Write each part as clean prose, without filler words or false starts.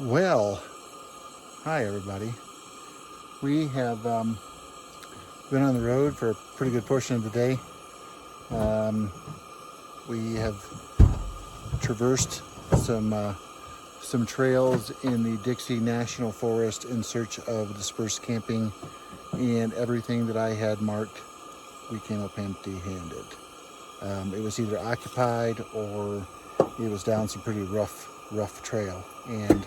Well, hi everybody. We have been on the road for a pretty good portion of the day. We have traversed some trails in the Dixie National Forest in search of dispersed camping, and everything that I had marked, we came up empty-handed. It was either occupied or it was down some pretty rough trail, and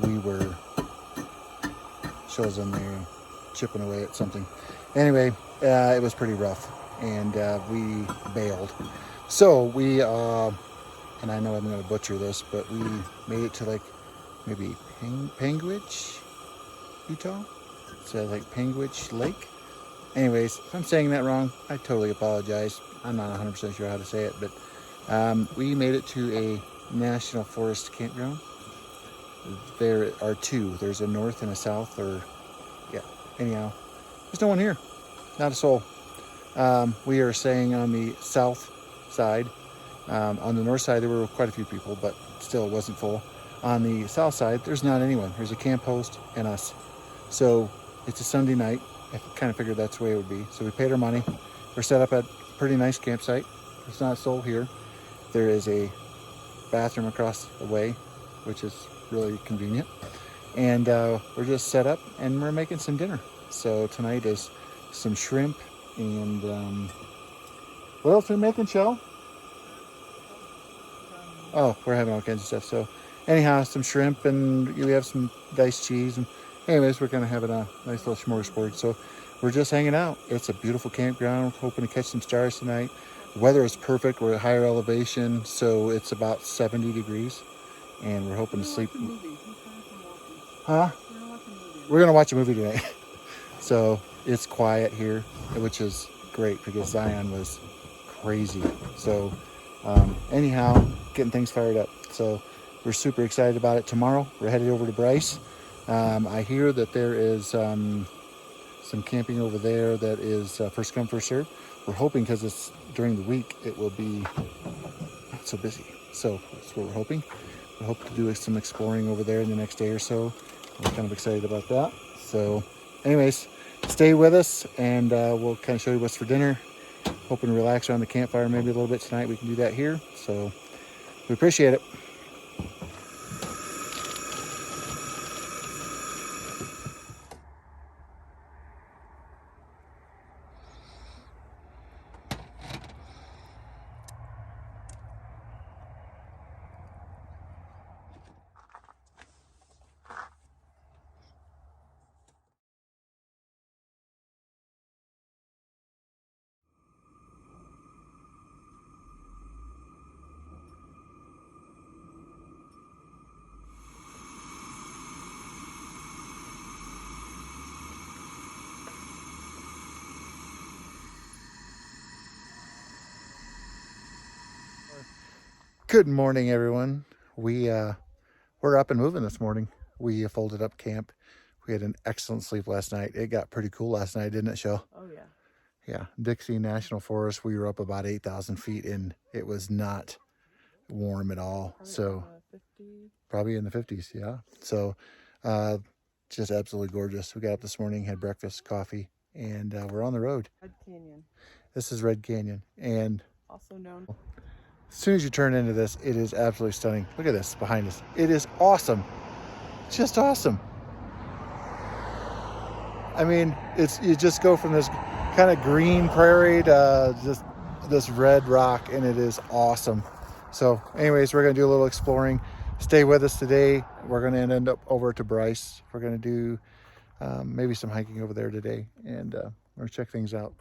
we were shows in there chipping away at something. Anyway, it was pretty rough, and we bailed. So we, and I know I'm going to butcher this, but we made it to like maybe Panguitch, Utah. It's like Panguitch Lake. Anyways, if I'm saying that wrong, I totally apologize. I'm not 100% sure how to say it, but we made it to a national forest campground. There are two. There's a north and a south, or yeah. Anyhow, there's no one here. Not a soul. We are staying on the south side. On the north side, there were quite a few people, but still it wasn't full. On the south side, there's not anyone. There's a camp host and us. So it's a Sunday night. I kind of figured that's the way it would be. So we paid our money. We're set up at a pretty nice campsite. There's not a soul here. There is a bathroom across the way, which is really convenient. And we're just set up and we're making some dinner. So tonight is some shrimp and what else are we making, Shell? Oh, we're having all kinds of stuff. So anyhow, some shrimp, and we have some diced cheese. And anyways, we're going to have a nice little smorgasbord. So we're just hanging out. It's a beautiful campground. Hoping to catch some stars tonight. The weather is perfect. We're at higher elevation, so it's about 70 degrees. And we're hoping to sleep. Huh? We're going to watch a movie tonight. So it's quiet here, which is great because Zion was crazy. So anyhow, getting things fired up. So we're super excited about it. Tomorrow we're headed over to Bryce. I hear that there is some camping over there that is first come first serve. We're hoping, because it's during the week, it will be not so busy. So that's what we're hoping. We hope to do some exploring over there in the next day or so. We're kind of excited about that. So anyways, stay with us, and we'll kind of show you what's for dinner. Hoping to relax around the campfire maybe a little bit tonight. We can do that here. So we appreciate it. Good morning, everyone. We're up and moving this morning. We folded up camp. We had an excellent sleep last night. It got pretty cool last night, didn't it, Shell? Oh, yeah. Yeah, Dixie National Forest. We were up about 8,000 feet, and it was not warm at all. Probably in the 50s, yeah. So just absolutely gorgeous. We got up this morning, had breakfast, coffee, and we're on the road. Red Canyon. This is Red Canyon, and Also known. as soon as you turn into this, it is absolutely stunning. Look at this behind us. It is awesome. It's just awesome. I mean, you just go from this kind of green prairie to just this red rock, and it is awesome. So anyways, we're going to do a little exploring. Stay with us today. We're going to end up over to Bryce. We're going to do maybe some hiking over there today, and we're going to check things out.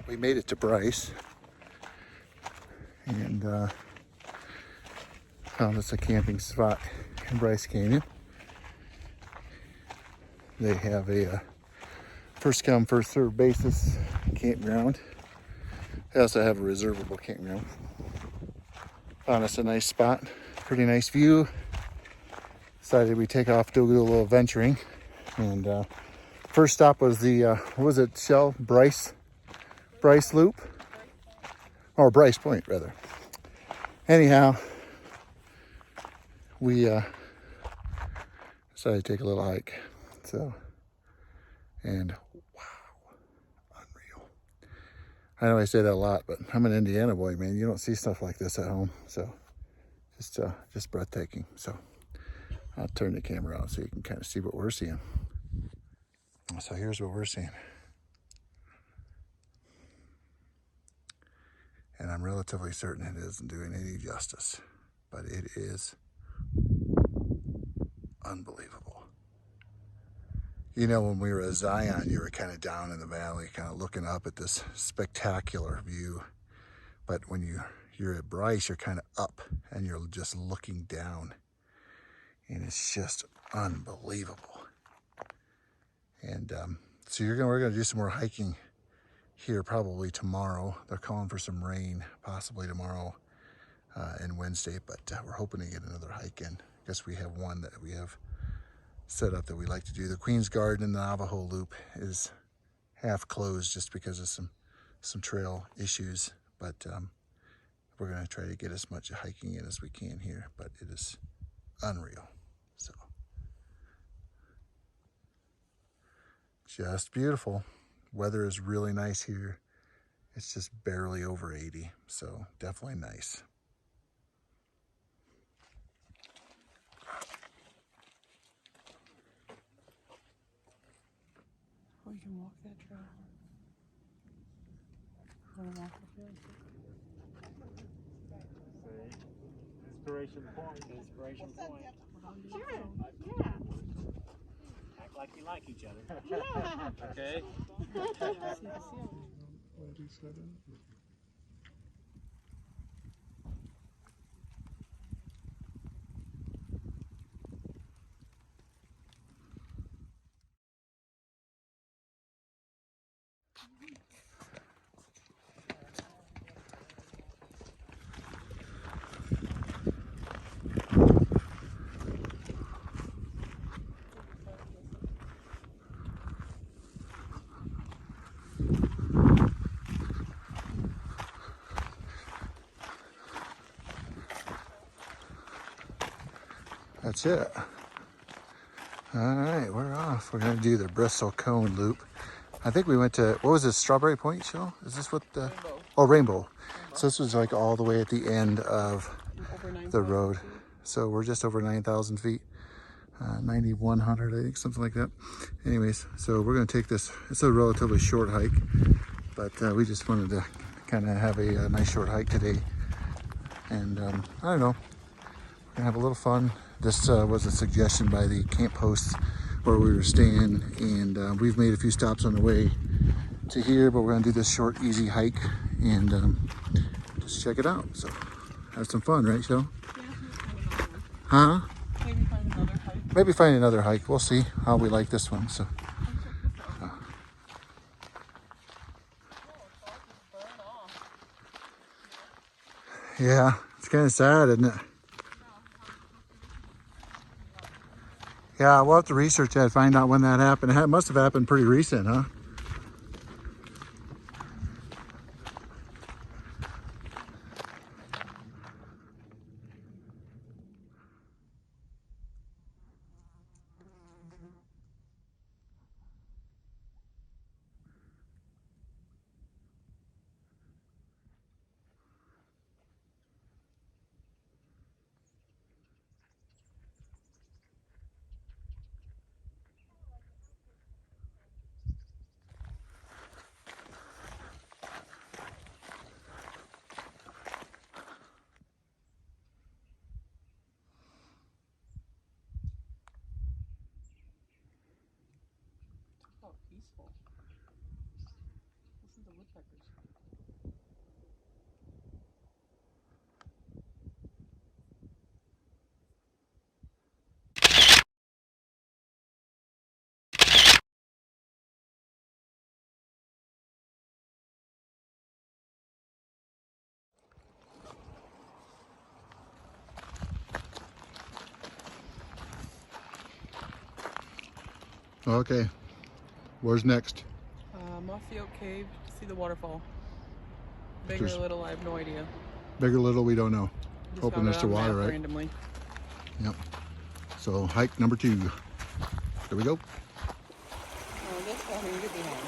we made it to Bryce and found us a camping spot in Bryce Canyon. They have a first come, first served basis campground. They also have a reservable campground. Found us a nice spot, pretty nice view. Decided we'd take off, do a little venturing. And first stop was the, what was it, Shell? Bryce Loop? Or Bryce Point, rather. Anyhow, we decided to take a little hike. So, and wow, unreal. I know I say that a lot, but I'm an Indiana boy, man. You don't see stuff like this at home. So, just breathtaking. So, I'll turn the camera on so you can kind of see what we're seeing. So here's what we're seeing. And I'm relatively certain it isn't doing any justice, but it is unbelievable. You know, when we were at Zion, you were kind of down in the valley, kind of looking up at this spectacular view. But when you're at Bryce, you're kind of up and you're just looking down. And it's just unbelievable. And so we're gonna do some more hiking here probably tomorrow. They're calling for some rain, possibly tomorrow and Wednesday, but we're hoping to get another hike in. I guess we have one that we have set up that we like to do. The Queen's Garden and the Navajo Loop is half closed just because of some trail issues, but we're gonna try to get as much hiking in as we can here, but it is unreal. So just beautiful. Weather is really nice here. It's just barely over 80, so definitely nice. Oh, you can walk that trail. You want to walk the trail? Inspiration point. Inspiration point. Sure. Yeah. Act like you like each other. Yeah. Okay. That's it. All right, we're off. We're gonna do the Bristol Cone Loop. I think we went to, what was it, Strawberry Point, Shell? Is this what the, Rainbow. oh, Rainbow. So this was like all the way at the end of Over 9,000 the road. feet. So we're just over 9,000 feet, 9,100, I think, something like that. Anyways, so we're gonna take this, it's a relatively short hike, but we just wanted to kind of have a nice short hike today. And I don't know, we're gonna have a little fun. This was a suggestion by the camp hosts where we were staying, and we've made a few stops on the way to here, but we're gonna do this short, easy hike and just check it out. So have some fun, right, Shell? Yeah, Huh? maybe find another hike. Maybe find another hike. We'll see how we like this one. So. Yeah, it's kind of sad, isn't it? Yeah, we'll have to research that, find out when that happened. It must have happened pretty recent, huh? Oh, peaceful. Listen the woodpeckers. Okay, where's next? Mossy Oak Cave to see the waterfall. Big or There's- little, I have no idea. Big or little, we don't know. Just Hoping found there's it still on water, map right? randomly. Yep. So hike number 2. Here we go. Oh, this one you get behind.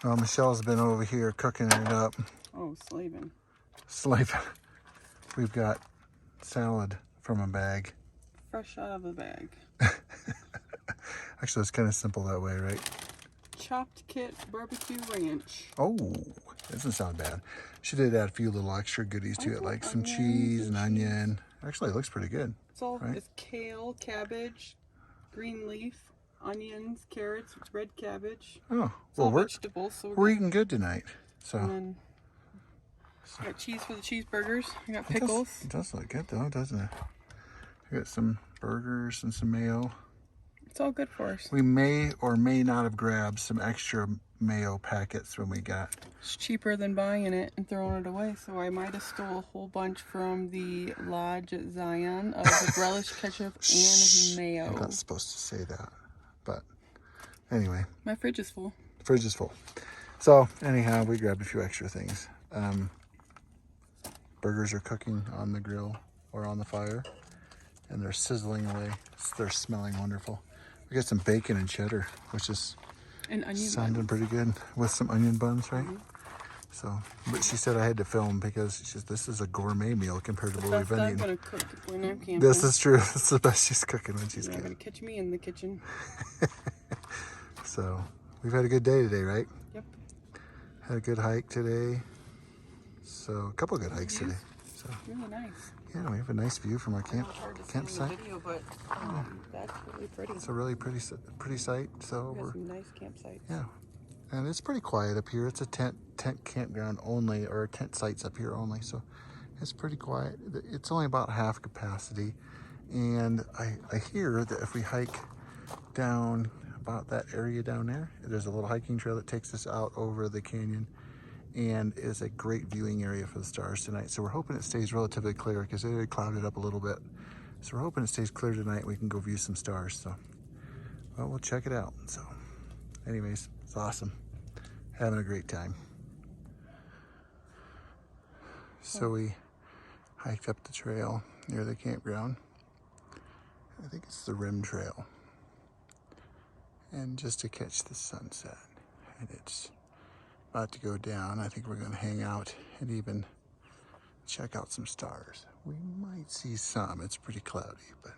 Michelle's been over here cooking it up. Oh, slaving. Slaving. We've got salad from a bag. Fresh out of the bag. Actually, it's kind of simple that way, right? Chopped kit barbecue ranch. Oh, doesn't sound bad. She did add a few little extra goodies to it, like some Onions cheese and and cheese. onion. Actually, it looks pretty good. It's all Right. it's kale, cabbage, green leaf, onions, carrots, red cabbage. Oh, It's all well, vegetables, so we're good. eating good tonight. And So then I got cheese for the cheeseburgers. I got it pickles. does look good though, doesn't it? We got some burgers and some mayo. It's all good for us. We may or may not have grabbed some extra mayo packets when we got. It's cheaper than buying it and throwing it away, so I might have stole a whole bunch from the lodge at Zion of relish, ketchup, and mayo. I'm not supposed to say that, but anyway, My fridge is full. the fridge is full. So anyhow, we grabbed a few extra things. Burgers are cooking on the grill or on the fire, and they're sizzling away. They're smelling wonderful. We got some bacon and cheddar, which is And onion sounding buns. pretty good with some onion buns, right? So, but she said I had to film because she said this is a gourmet meal compared to what we've Best been I'm eating. gonna cook when I'm camping. This is true. It's the best she's cooking when she's You're not camping. gonna catch me in the kitchen. So, we've had a good day today, right? Yep. Had a good hike today. So, a couple good hikes today. So, Really nice. yeah, we have a nice view from our It's hard to see in campsite. the video, but that's really pretty. It's a really pretty sight. So, We we're got some nice campsites. yeah, and it's pretty quiet up here. It's a tent campground only, or tent sites up here only. So, it's pretty quiet. It's only about half capacity, and I hear that if we hike down about that area down there, there's a little hiking trail that takes us out over the canyon, and is a great viewing area for the stars tonight. So we're hoping it stays relatively clear because it had clouded up a little bit. So we're hoping it stays clear tonight. We can go view some stars. So, well, we'll check it out. So, anyways, it's awesome. Having a great time. So we hiked up the trail near the campground. I think it's the Rim Trail. And just to catch the sunset. And it's about to go down. I think we're going to hang out and even check out some stars. We might see some. It's pretty cloudy, but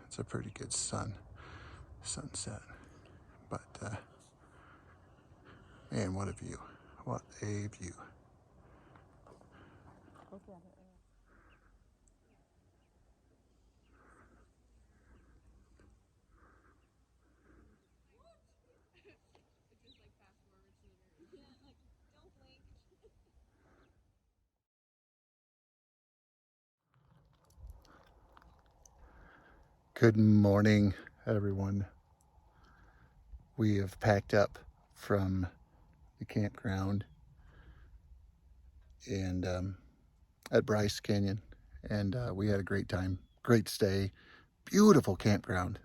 it's a pretty good sunset. But man, what a view! What a view! Good morning, everyone. We have packed up from the campground and at Bryce Canyon, and we had a great time. Great stay. Beautiful campground.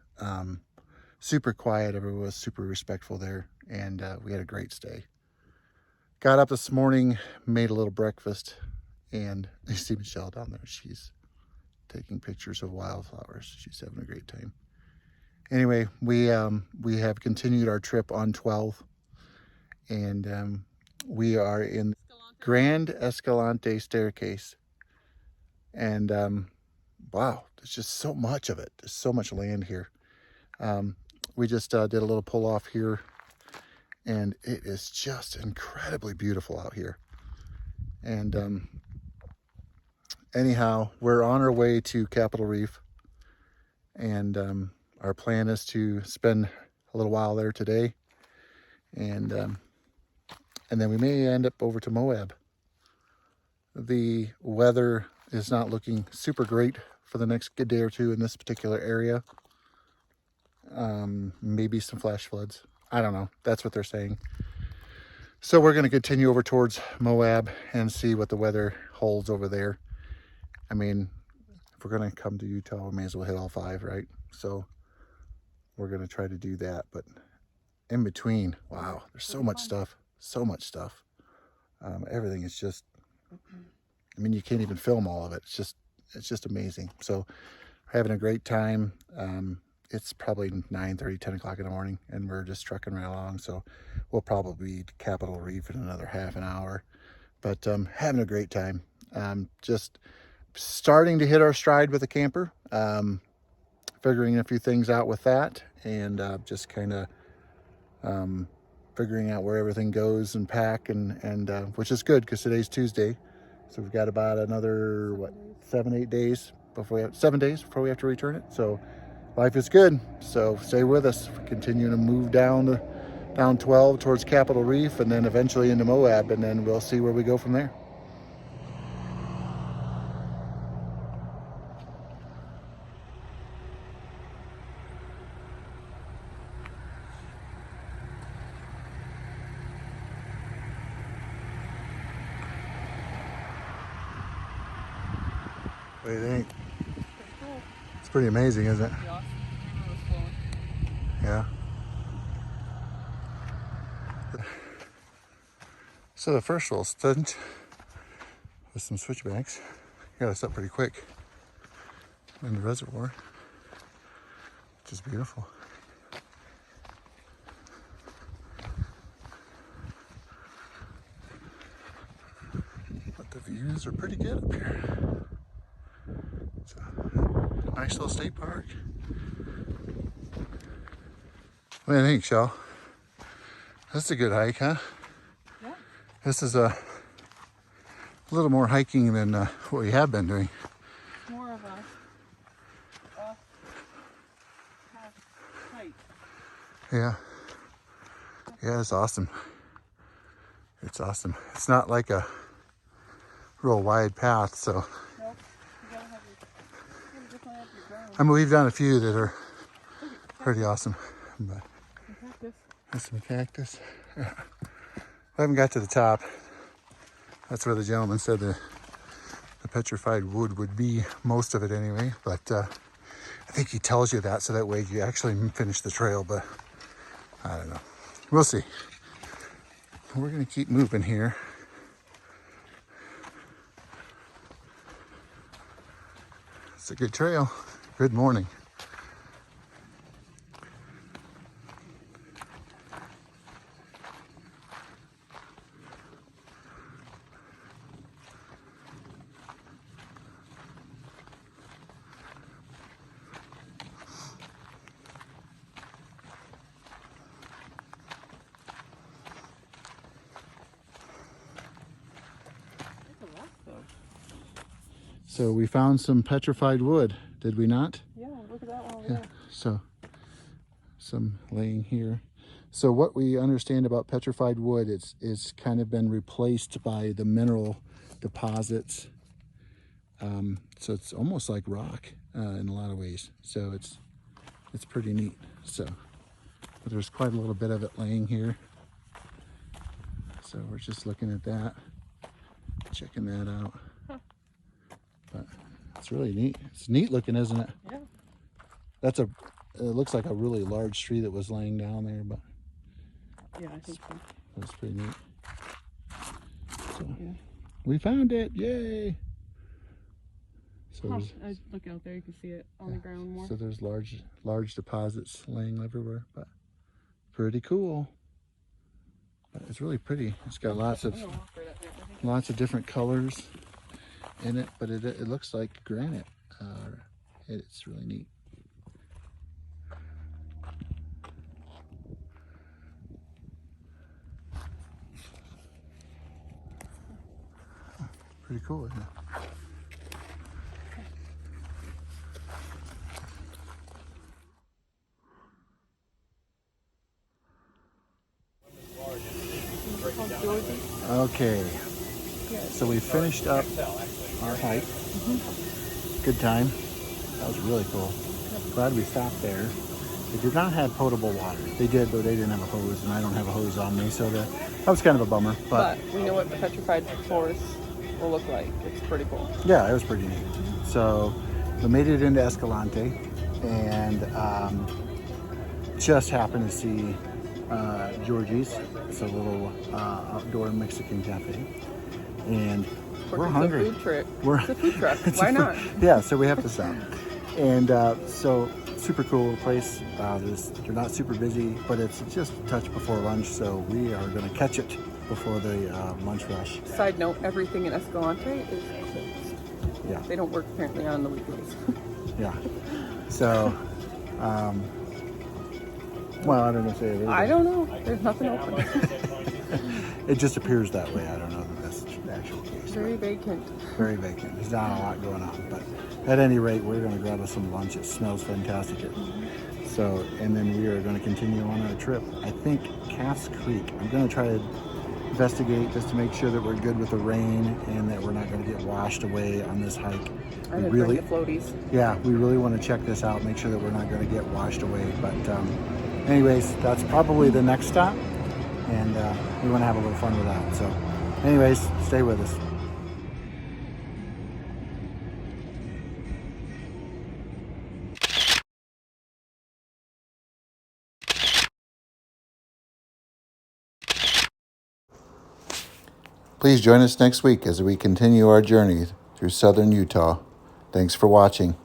Super quiet. Everyone was super respectful there, and we had a great stay. Got up this morning, made a little breakfast, and you see Michelle down there. She's taking pictures of wildflowers. She's having a great time. Anyway, we have continued our trip on 12, and we are in Grand Escalante staircase, and wow, there's just so much of it. There's so much land here. We just did a little pull off here, and it is just incredibly beautiful out here. And anyhow, we're on our way to Capitol Reef, and our plan is to spend a little while there today, and then we may end up over to Moab. The weather is not looking super great for the next day or two in this particular area. Maybe some flash floods. I don't know. That's what they're saying. So we're going to continue over towards Moab and see what the weather holds over there. I mean, if we're going to come to Utah, we may as well hit all 5, right? So we're going to try to do that. But in between, wow, there's so much stuff. So much stuff. Everything is just, I mean, you can't even film all of it. It's just amazing. So we're having a great time. It's probably 9:30, 10 o'clock in the morning, and we're just trucking right along. So we'll probably be to Capitol Reef in another half an hour. But having a great time. Just starting to hit our stride with the camper. Figuring a few things out with that, and just kind of figuring out where everything goes and pack, and which is good because today's Tuesday. So we've got about another, 7 days before we have 7 days before we have to return it. So life is good. So stay with us. We're continuing to move down 12 towards Capitol Reef, and then eventually into Moab, and then we'll see where we go from there. What do you think? Cool. It's pretty amazing, isn't it? The camera was flowing. Yeah. So the first little stunt with some switchbacks got us up pretty quick in the reservoir, which is beautiful. But the views are pretty good up here. It's a nice little state park. What do you think, Shell? That's a good hike, huh? Yeah. This is a little more hiking than what we have been doing. More of a half height. Yeah. Yeah, it's awesome. It's awesome. It's not like a real wide path, so. Nope. You gotta definitely have your ground. I mean, we've done a few that are pretty awesome. But Cactus. there's some cactus. Yeah. I haven't got to the top. That's where the gentleman said the petrified wood would be, most of it anyway. But I think he tells you that so that way you actually finish the trail. But I don't know. We'll see. We're going to keep moving here. It's a good trail. Good morning. There's a lot though. So we found some petrified wood, did we not? Yeah, look at that one over there. So some laying here. So what we understand about petrified wood, it's kind of been replaced by the mineral deposits. So it's almost like rock in a lot of ways. So it's it's pretty neat. So, but there's quite a little bit of it laying here. So we're just looking at that, checking that out. But it's really neat. It's neat looking, isn't it? Yeah. That's it looks like a really large tree that was laying down there, but Yeah, I think so. that's pretty neat. So Yeah. we found it, yay! So Huh. there's, Look out there, you can see it on the ground more. so there's large deposits laying everywhere, but pretty cool. But it's really pretty. It's got lots of different colors in it, but it looks like granite. It's really neat. Pretty cool, isn't it? Okay, so we finished up our hike. Good time. That was really cool. Glad we stopped there. They did not have potable water. They did, but they didn't have a hose, and I don't have a hose on me, so that was kind of a bummer. But we know what the petrified forest will look like. It's pretty cool. Yeah, it was pretty neat. So we made it into Escalante, and just happened to see Georgie's. It's a little outdoor Mexican cafe, and we're hungry. It's a food truck. We're It's a food truck. Why not? Yeah, so we have to stop. And so super cool place. They're not super busy, but it's just a touch before lunch, so we are going to catch it before the lunch rush. Side note, everything in Escalante is closed. Yeah. They don't work apparently on the weekdays. Yeah. So, well, I don't know if they really. I don't know. There's nothing open. It just appears that way. I don't know that that's the actual case. Very vacant. Very vacant. There's not a lot going on, but at any rate, we're going to grab us some lunch. It smells fantastic. So, and then we are going to continue on our trip. I think Cass Creek. I'm going to try to investigate just to make sure that we're good with the rain and that we're not going to get washed away on this hike. I didn't bring the floaties. Yeah, we really want to check this out, make sure that we're not going to get washed away. But anyways, that's probably the next stop, and we want to have a little fun with that. So anyways, stay with us. Please join us next week as we continue our journey through southern Utah. Thanks for watching.